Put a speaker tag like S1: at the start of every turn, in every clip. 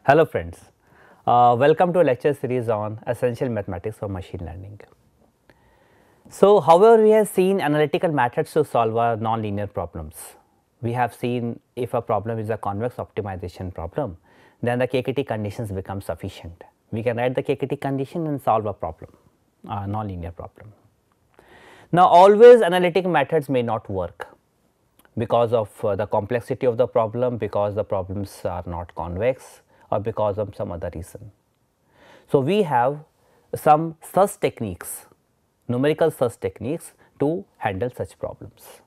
S1: Hello friends, welcome to a lecture series on essential mathematics for machine learning. So, however, we have seen analytical methods to solve our nonlinear problems. We have seen if a problem is a convex optimization problem, then the KKT conditions become sufficient. We can write the KKT condition and solve a problem, a nonlinear problem. Now, always analytic methods may not work because of the complexity of the problem, because the problems are not convex, or because of some other reason. So, we have some such techniques, numerical search techniques to handle such problems.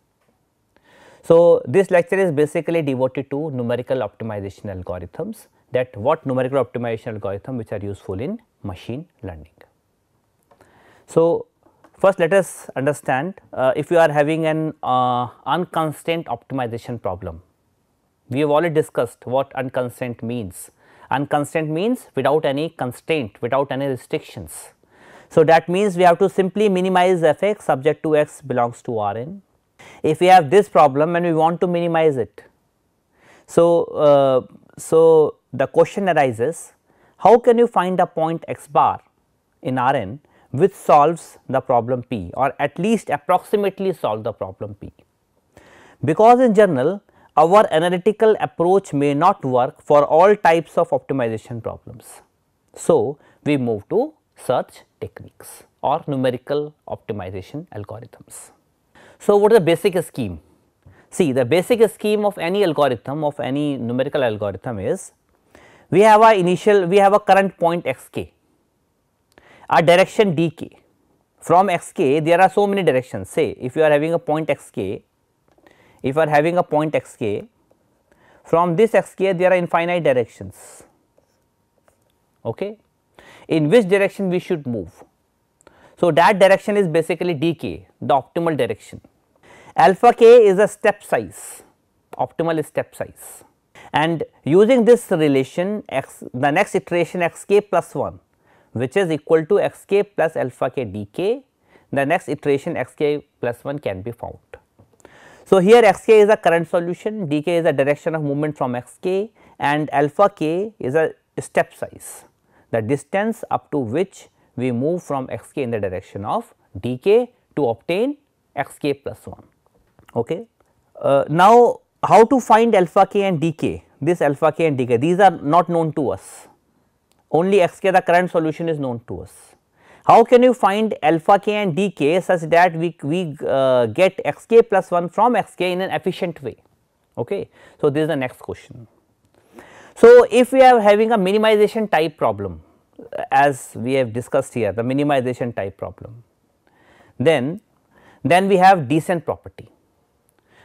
S1: So, this lecture is basically devoted to numerical optimization algorithms, that what numerical optimization algorithm which are useful in machine learning. So, first let us understand if you are having an unconstrained optimization problem. We have already discussed what unconstrained means. Unconstrained means without any constraint, without any restrictions. So, that means we have to simply minimize f x subject to x belongs to R n. If we have this problem and we want to minimize it, so the question arises, how can you find a point x bar in R n which solves the problem P, or at least approximately solve the problem P? Because in general our analytical approach may not work for all types of optimization problems. So, we move to search techniques or numerical optimization algorithms. So, what is the basic scheme? See, the basic scheme of any algorithm, of any numerical algorithm is, we have a current point x k, a direction d k. From x k there are so many directions. Say if you are having a point x k, from this x k there are infinite directions, okay, in which direction we should move. So, that direction is basically d k, the optimal direction. Alpha k is a step size, optimal step size, and using this relation the next iteration x k plus 1, which is equal to x k plus alpha k d k, the next iteration x k plus 1 can be found. So, here x k is a current solution, d k is a direction of movement from x k, and alpha k is a step size, the distance up to which we move from x k in the direction of d k to obtain x k plus 1. Okay. Now, how to find alpha k and d k? This alpha k and d k, these are not known to us, only x k, the current solution, is known to us. How can you find alpha k and d k such that we get x k plus 1 from x k in an efficient way? Okay. So, this is the next question. So, if we are having a minimization type problem, as we have discussed here, the minimization type problem, then we have descent property.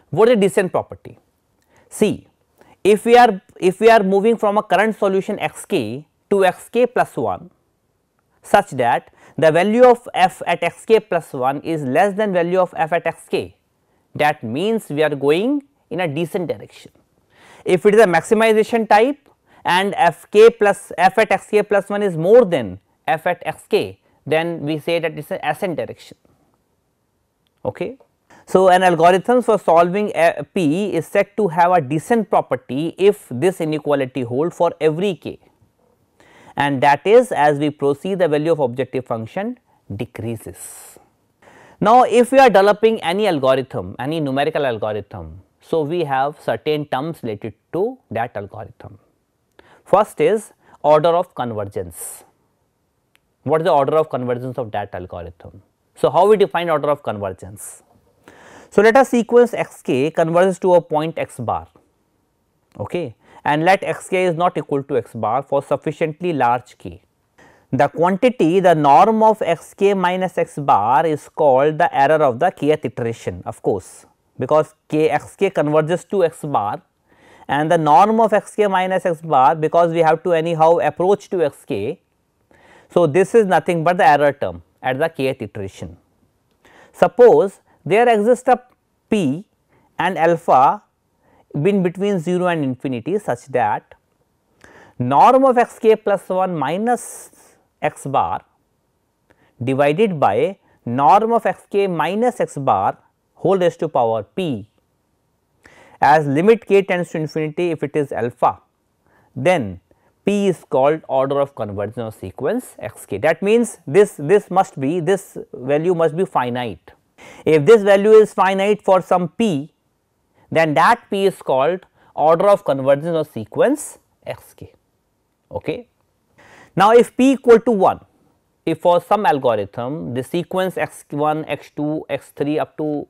S1: What is descent property? See, if we are moving from a current solution x k to x k plus 1 such that the value of f at x k plus 1 is less than value of f at x k, that means we are going in a descent direction. If it is a maximization type and f at x k plus 1 is more than f at x k, then we say that it is an ascent direction. Okay. So, an algorithm for solving P is said to have a descent property if this inequality holds for every k, and that is as we proceed the value of objective function decreases. Now, if we are developing any algorithm, any numerical algorithm, so we have certain terms related to that algorithm. First is order of convergence. What is the order of convergence of that algorithm? So, how we define order of convergence? So, let us sequence x k converges to a point x bar, okay, and let x k is not equal to x bar for sufficiently large k. The quantity, the norm of x k minus x bar is called the error of the kth iteration, of course, because x k converges to x bar, and the norm of x k minus x bar, because we have to anyhow approach to x k. So, this is nothing but the error term at the kth iteration. Suppose there exists a p and alpha in between 0 and infinity such that norm of x k plus 1 minus x bar divided by norm of x k minus x bar whole raised to power p, as limit k tends to infinity if it is alpha, then P is called order of convergence of sequence xk. That means this value must be finite. If this value is finite for some P, then that P is called order of convergence of sequence xk. Okay. Now, if P equal to 1, if for some algorithm the sequence x1, x2, x3 up to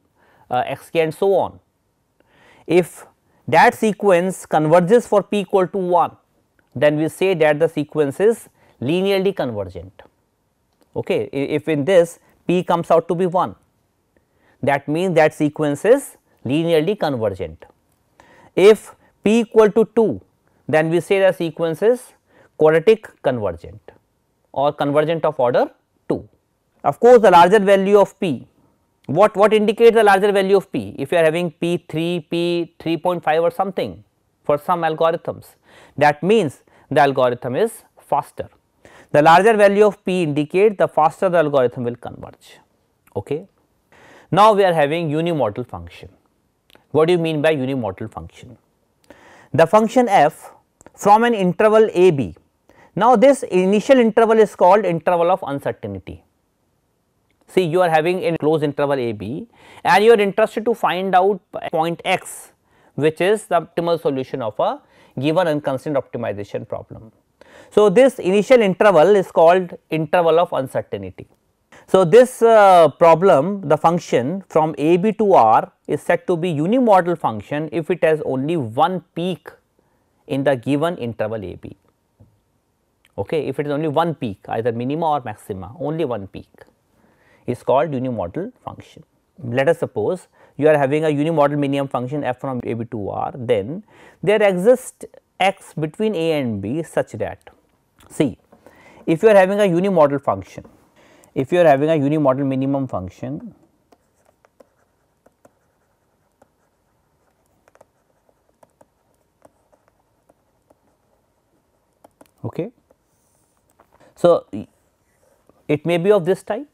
S1: xk and so on, if that sequence converges for P equal to 1, then we say that the sequence is linearly convergent. Okay. If in this P comes out to be 1, that means that sequence is linearly convergent. If P equal to 2, then we say the sequence is quadratic convergent or convergent of order 2. Of course, the larger value of P, what indicates the larger value of P? If you are having P 3, P 3.5 or something for some algorithms, that means the algorithm is faster. The larger value of P indicates the faster the algorithm will converge. Okay. Now, we are having unimodal function. What do you mean by unimodal function? The function f from an interval a b. Now, this initial interval is called interval of uncertainty. See, you are having a closed interval a b and you are interested to find out point x, which is the optimal solution of a given unconstrained optimization problem. So, this initial interval is called interval of uncertainty. So, this problem, the function from a b to r is said to be unimodal function if it has only one peak in the given interval a b. Okay. If it is only one peak, either minima or maxima, only one peak is called unimodal function. Let us suppose you are having a unimodal minimum function f from a b to r, then there exists x between a and b such that, see, if you are having a unimodal function, if you are having a unimodal minimum function, okay. So, it may be of this type,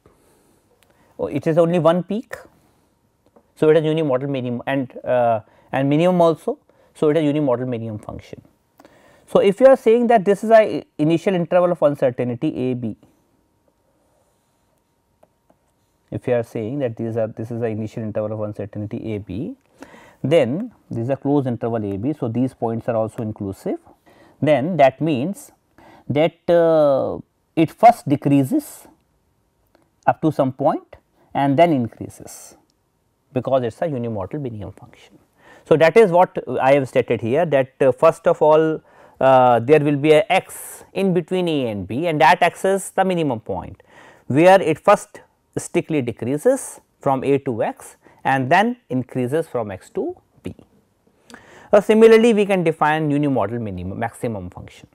S1: it is only one peak. So, it is unimodal minimum and minimum also. So, it is unimodal minimum function. So, if you are saying that this is a initial interval of uncertainty a b, if you are saying that this is the initial interval of uncertainty a b, then this is a closed interval a b. So, these points are also inclusive. Then that means that it first decreases up to some point and then increases, because it is a unimodal minimum function. So, that is what I have stated here, that first of all there will be a x in between a and b, and that x is the minimum point, where it first strictly decreases from a to x and then increases from x to b. Similarly, we can define unimodal minimum maximum function.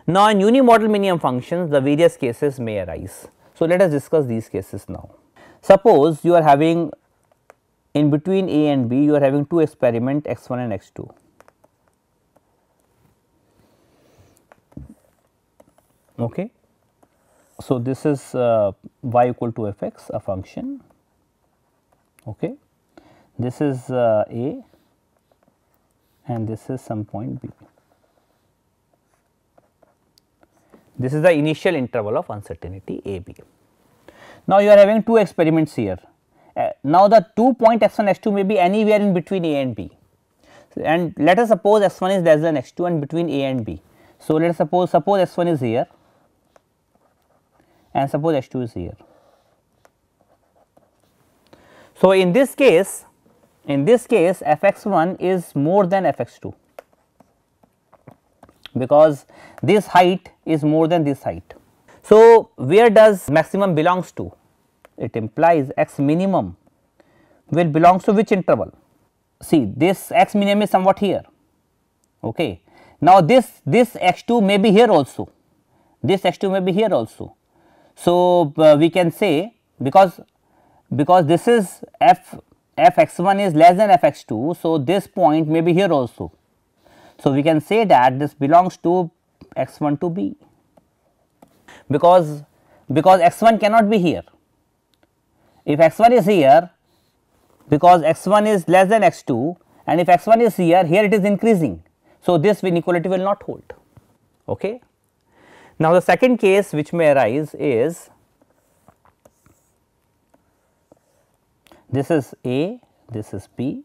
S1: Now, in unimodal minimum functions, the various cases may arise. So, let us discuss these cases now. Suppose you are having in between a and b, you are having two experiments x1 and x2. Okay. So, this is y equal to f x, a function. Okay. This is a and this is some point b. This is the initial interval of uncertainty a b. Now, you are having two experiments here. Now, the 2 point x1 x2 may be anywhere in between a and b, and let us suppose x1 is less than x2 and between a and b. So, let us suppose x1 is here and suppose x2 is here. So, in this case f(x1) is more than f(x2), because this height is more than this height. So, where does maximum belongs to? It implies x minimum will belongs to which interval? See, this x minimum is somewhat here. Okay. Now, this x2 may be here also, this x2 may be here also. So, we can say because this is f(x1) is less than f(x2), so this point may be here also. So, we can say that this belongs to x1 to b, because x1 cannot be here. If x1 is here, because x1 is less than x2, and if x1 is here, here it is increasing. So, this inequality will not hold. Okay. Now, the second case which may arise is, this is A, this is B.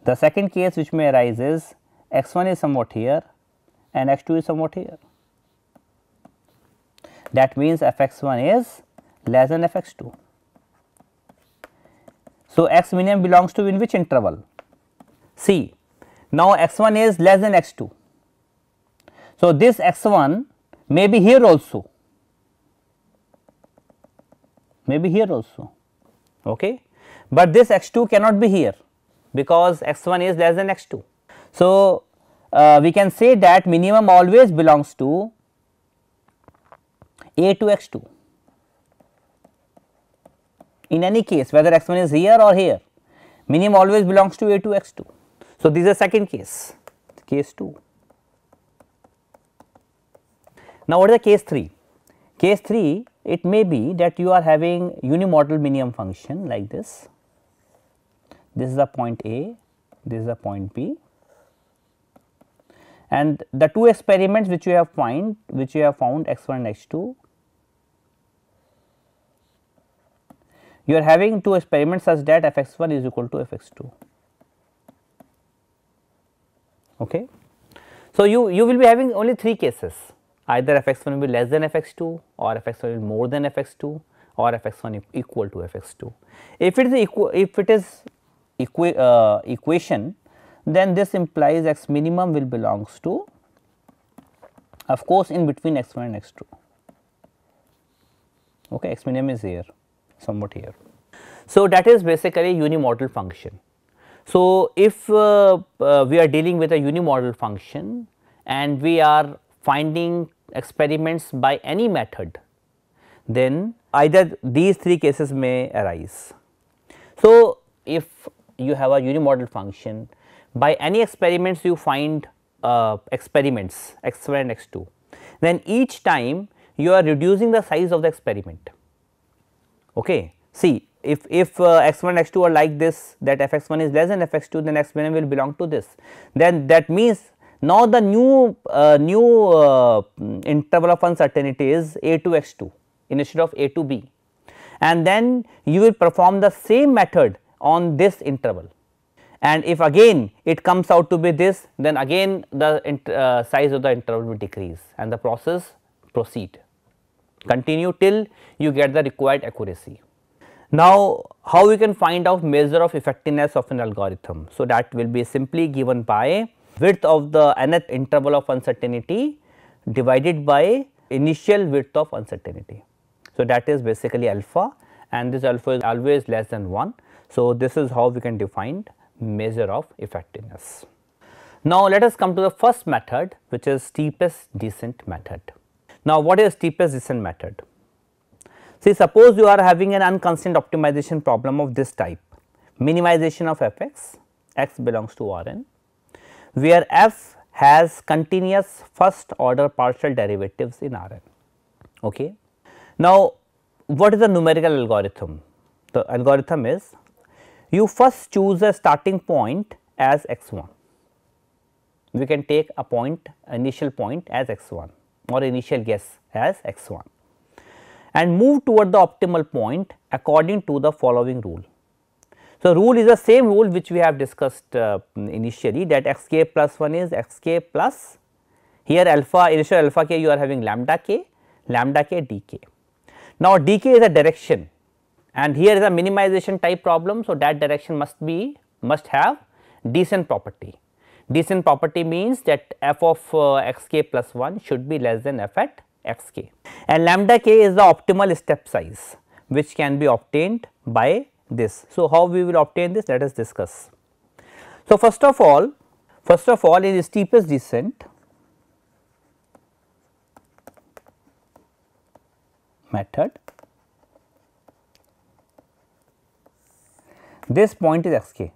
S1: The second case which may arise is x 1 is somewhat here and x 2 is somewhat here. That means f x 1 is less than f x 2. So, x minimum belongs to in which interval? See, now x 1 is less than x 2. So, this x 1 may be here also, okay. But this x 2 cannot be here because x 1 is less than x 2. So, we can say that minimum always belongs to a to x 2. In any case, whether x 1 is here or here, minimum always belongs to a to x 2. So, this is the second case, case 2. Now, what is the case 3? Case 3, it may be that you are having unimodal minimum function like this. This is a point A, this is a point B, and the two experiments which you have found x 1 and x 2, you are having two experiments such that f x 1 is equal to f x 2. Okay. So, you will be having only 3 cases, either f x 1 will be less than f x 2, or f x 1 will be more than f x 2, or f x 1 equal to f x 2. If it is equation, then this implies x minimum will belongs to, of course, in between x 1 and x 2. Okay, x minimum is here, somewhat here. So, that is basically unimodal function. So, if we are dealing with a unimodal function and we are finding experiments by any method, then either these 3 cases may arise. So, if you have a unimodal function, by any experiments you find experiments x 1 and x 2, then each time you are reducing the size of the experiment. Okay. See, if x 1 and x 2 are like this, that f x 1 is less than f x 2, then x minimum will belong to this. Then that means now the new interval of uncertainty is a to x 2 instead of a to b, and then you will perform the same method on this interval, and if again it comes out to be this, then again the size of the interval will decrease and the process proceed, continue till you get the required accuracy. Now, how we can find out measure of effectiveness of an algorithm? So, that will be simply given by width of the nth interval of uncertainty divided by initial width of uncertainty. So, that is basically alpha, and this alpha is always less than 1. So, this is how we can define measure of effectiveness. Now, let us come to the first method, which is steepest descent method. Now, what is steepest descent method? See, suppose you are having an unconstrained optimization problem of this type, minimization of f x, x belongs to R n, where f has continuous first order partial derivatives in R n. Okay. Now, what is the numerical algorithm? The algorithm is, you first choose a starting point as x 1. We can take a point, initial point as x 1 or initial guess as x 1, and move toward the optimal point according to the following rule. So, rule is the same rule which we have discussed initially, that x k plus 1 is x k plus, here alpha, initial alpha k you are having lambda k d k. Now, d k is a direction, and here is a minimization type problem. So, that direction must have descent property. Descent property means that f of x k plus 1 should be less than f at x k, and lambda k is the optimal step size which can be obtained by this. So, how we will obtain this, let us discuss. So, first of all in steepest descent method, this point is x k.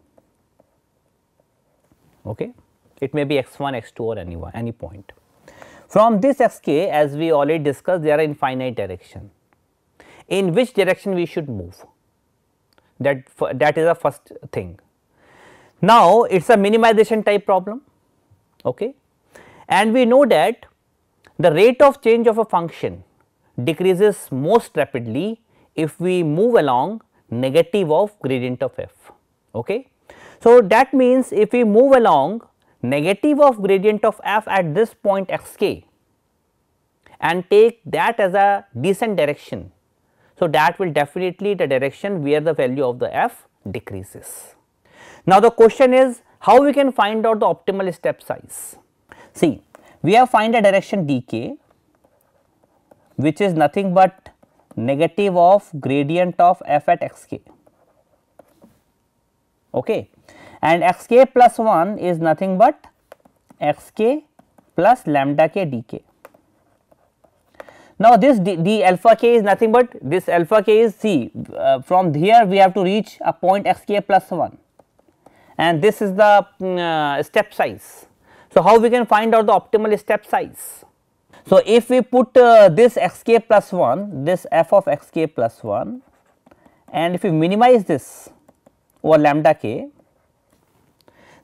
S1: Okay. It may be x 1, x 2 or any point. From this x k, as we already discussed, there are infinite direction. In which direction we should move? That is the first thing. Now, it is a minimization type problem, okay, and we know that the rate of change of a function decreases most rapidly if we move along negative of gradient of f. Okay. So, that means if we move along negative of gradient of f at this point x k and take that as a descent direction. So, that will definitely the direction where the value of the f decreases. Now, the question is how we can find out the optimal step size. See, we have find a direction dk which is nothing but negative of gradient of f at x k, okay, and x k plus 1 is nothing but x k plus lambda k dk. Now, this d alpha k is nothing but this alpha k is c from here we have to reach a point x k plus 1 and this is the step size. So, how we can find out the optimal step size? So, if we put this x k plus 1, this f of x k plus 1 and if we minimize this over lambda k,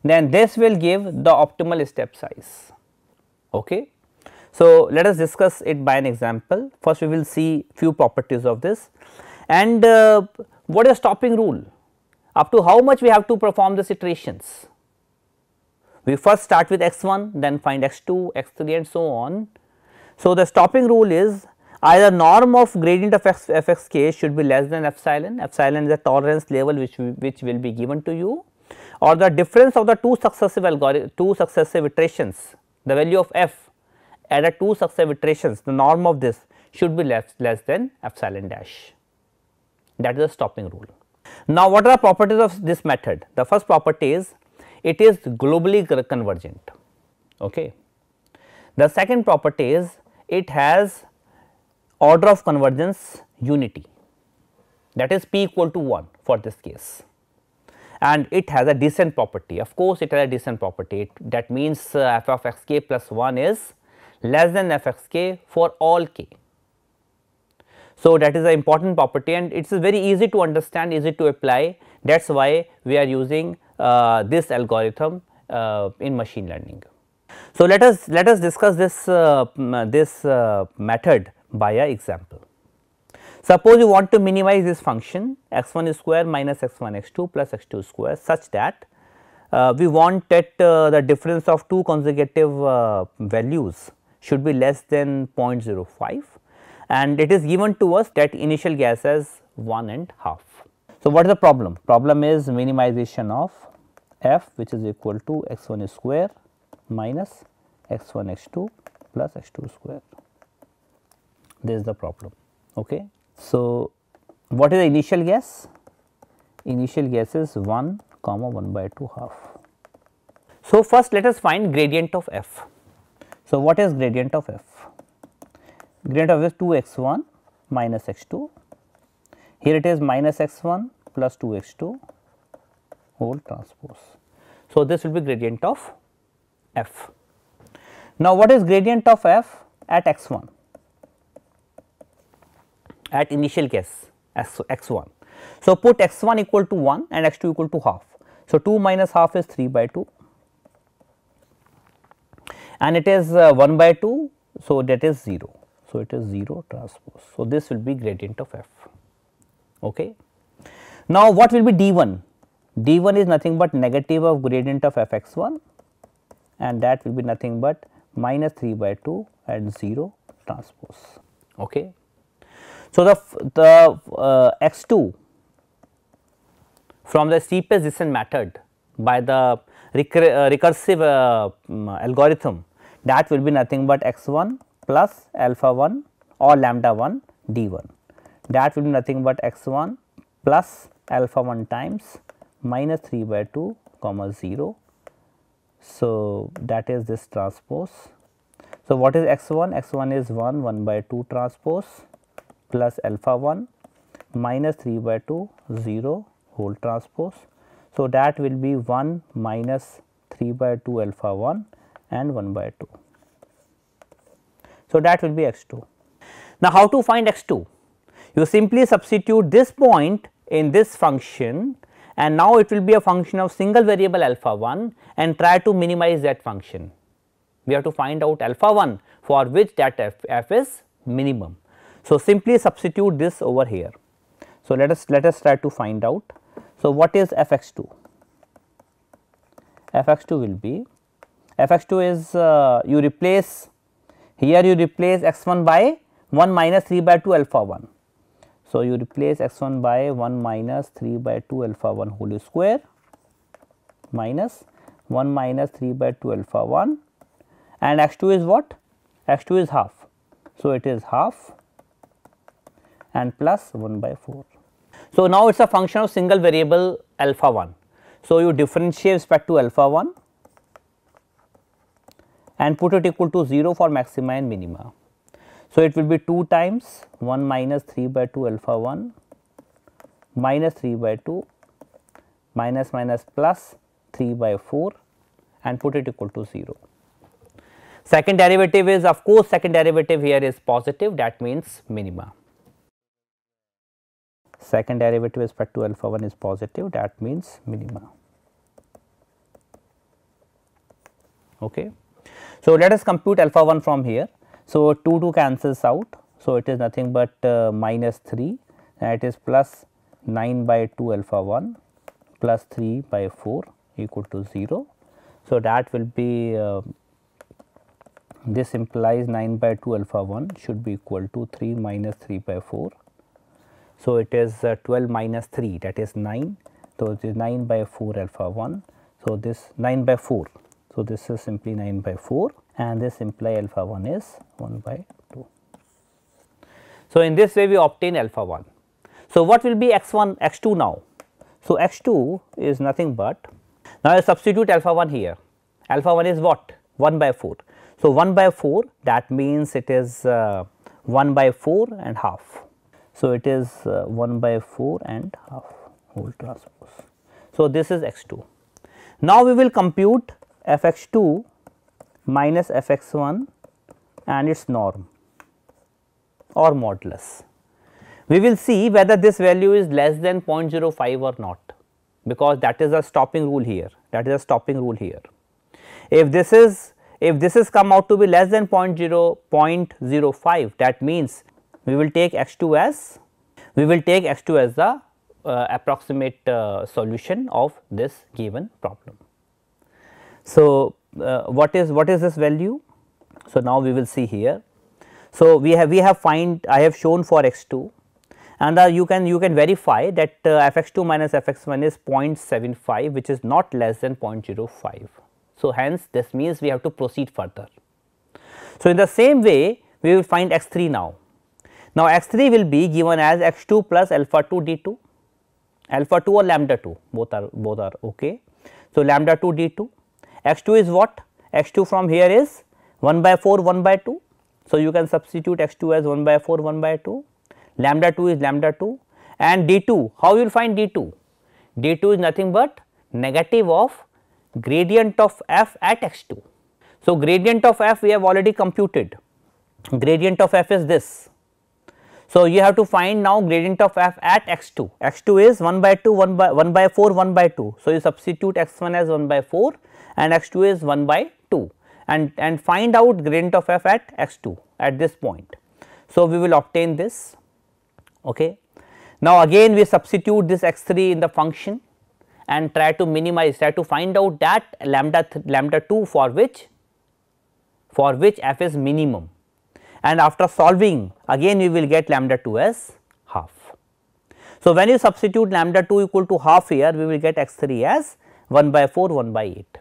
S1: then this will give the optimal step size. Okay. So, let us discuss it by an example. First we will see few properties of this and what is stopping rule, up to how much we have to perform these iterations. We first start with x 1, then find x 2, x 3 and so on. So, the stopping rule is either norm of gradient of f x k should be less than epsilon, epsilon is a tolerance level which will be given to you, or the difference of the two successive iterations, the value of f at a two successive iterations, the norm of this should be less than epsilon dash. That is the stopping rule. Now, what are the properties of this method? The first property is it is globally convergent. Okay. The second property is it has order of convergence unity, that is p equal to 1 for this case, and it has a descent property. Of course, it has a descent property, that means f of x k plus 1 is less than f x k for all k. So, that is an important property and it is very easy to understand, easy to apply, that is why we are using this algorithm in machine learning. So, let us discuss this method by a example. Suppose you want to minimize this function x 1 square minus x 1 x 2 plus x 2 square such that we want that the difference of two consecutive values should be less than 0.05 and it is given to us that initial gas as 1.5. So, what is the problem? Problem is minimization of f which is equal to x 1 square minus x 1 x 2 plus x 2 square. This is the problem. Okay. So, what is the initial gas? Initial gas is 1 comma 1 by 2 half. So, first let us find gradient of f. So, what is gradient of f? Gradient of f is 2 x 1 minus x 2, here it is minus x 1 plus 2 x 2 whole transpose. So, this will be gradient of f. Now, what is gradient of f at x 1? At initial gas x 1. So, put x 1 equal to 1 and x 2 equal to half. So, 2 minus half is 3 by 2 and it is 1 by 2. So, that is 0. So, it is 0 transpose. So, this will be gradient of f. Okay. Now, what will be d1? d1 is nothing but negative of gradient of f x 1 and that will be nothing but minus 3 by 2 and 0 transpose. Okay. So, the x 2 from the steepest descent method by the recursive algorithm, that will be nothing but x 1 plus alpha 1 or lambda 1 d 1, that will be nothing but x 1 plus alpha 1 times minus 3 by 2 comma 0. So, that is this transpose. So, what is x 1? X 1 is 1 by 2 transpose plus alpha 1 minus 3 by 2 0 whole transpose. So, that will be 1 minus 3 by 2 alpha 1 and 1 by 2. So, that will be x 2. Now, how to find x 2? You simply substitute this point in this function and now it will be a function of single variable alpha 1 and try to minimize that function. We have to find out alpha 1 for which that f is minimum. So, simply substitute this over here. So, let us try to find out. So, what is f x 2? F x 2 will be, f x 2 is you replace here, you replace x 1 by 1 minus 3 by 2 alpha 1. So, you replace x 1 by 1 minus 3 by 2 alpha 1 whole square minus 1 minus 3 by 2 alpha 1, and x 2 is what? X 2 is half. So, it is half and plus 1 by 4. So, now it is a function of single variable alpha 1. So, you differentiate respect to alpha 1 and put it equal to 0 for maxima and minima. So, it will be 2 times 1 minus 3 by 2 alpha 1 minus 3 by 2 minus minus plus 3 by 4 and put it equal to 0. Second derivative is, of course, second derivative here is positive, that means minima. Second derivative with respect to alpha 1 is positive, that means minima. Okay. So, let us compute alpha 1 from here. So, 2 cancels out. So, it is nothing but minus 3, and it is plus 9 by 2 alpha 1 plus 3 by 4 equal to 0. So, that will be this implies 9 by 2 alpha 1 should be equal to 3 minus 3 by 4. So, it is 12 minus 3, that is 9. So, it is 9 by 4 alpha 1. So, this 9 by 4. So, this is simply 9 by 4, and this imply alpha 1 is 1 by 2. So, in this way we obtain alpha 1. So, what will be x 1 x 2 now? So, x 2 is nothing but, now I substitute alpha 1 here. Alpha 1 is what? 1 by 4. So, 1 by 4, that means it is 1 by 4 and half. So, it is 1 by 4 and half whole transpose. So, this is x 2. Now, we will compute f x 2 minus f x 1 and its norm or modulus. We will see whether this value is less than 0.05 or not, because that is a stopping rule here, that is a stopping rule here. If this is come out to be less than 0.05, that means we will take x 2 as the approximate solution of this given problem. So, what is this value? So, now we will see here. So, I have shown for x 2, and you can verify that f x 2 minus f x 1 is 0.75, which is not less than 0.05. So, hence this means we have to proceed further. So, in the same way we will find x 3 now. Now, x 3 will be given as x 2 plus alpha 2 d 2, alpha 2 or lambda 2, both are okay. So, lambda 2 d 2, x 2 is what? X 2 from here is 1 by 4 1 by 2. So, you can substitute x 2 as 1 by 4 1 by 2, lambda 2 is lambda 2, and d 2, how you will find d 2? d 2 is nothing but negative of gradient of f at x 2. So, gradient of f we have already computed, gradient of f is this. So, you have to find now gradient of f at x 2, x 2 is 1 by 2 1 by 4 1 by 2. So, you substitute x 1 as 1 by 4 and x 2 is 1 by 2 and find out gradient of f at x 2 at this point. So, we will obtain this. Okay. Now, again we substitute this x 3 in the function and try to minimize, try to find out that lambda 2 for which f is minimum, and after solving again we will get lambda 2 as half. So, when you substitute lambda 2 equal to half here, we will get x 3 as 1 by 4 1 by 8.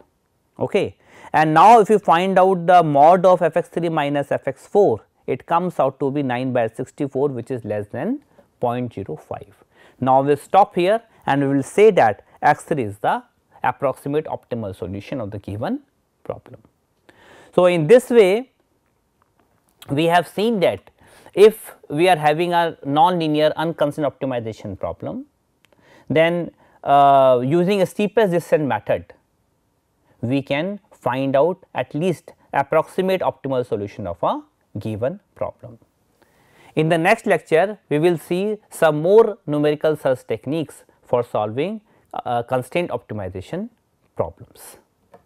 S1: Okay. And now, if you find out the mod of f x 3 minus f x 4, it comes out to be 9 by 64, which is less than 0.05. Now, we will stop here and we will say that x 3 is the approximate optimal solution of the given problem. So, in this way we have seen that if we are having a non-linear unconstrained optimization problem, then using a steepest descent method we can find out at least approximate optimal solution of a given problem. In the next lecture, we will see some more numerical search techniques for solving constraint optimization problems.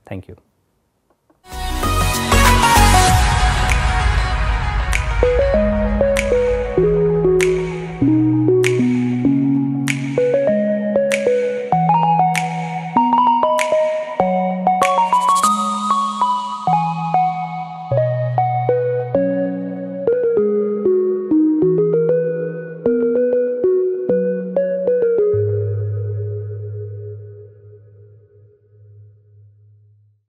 S1: Thank you.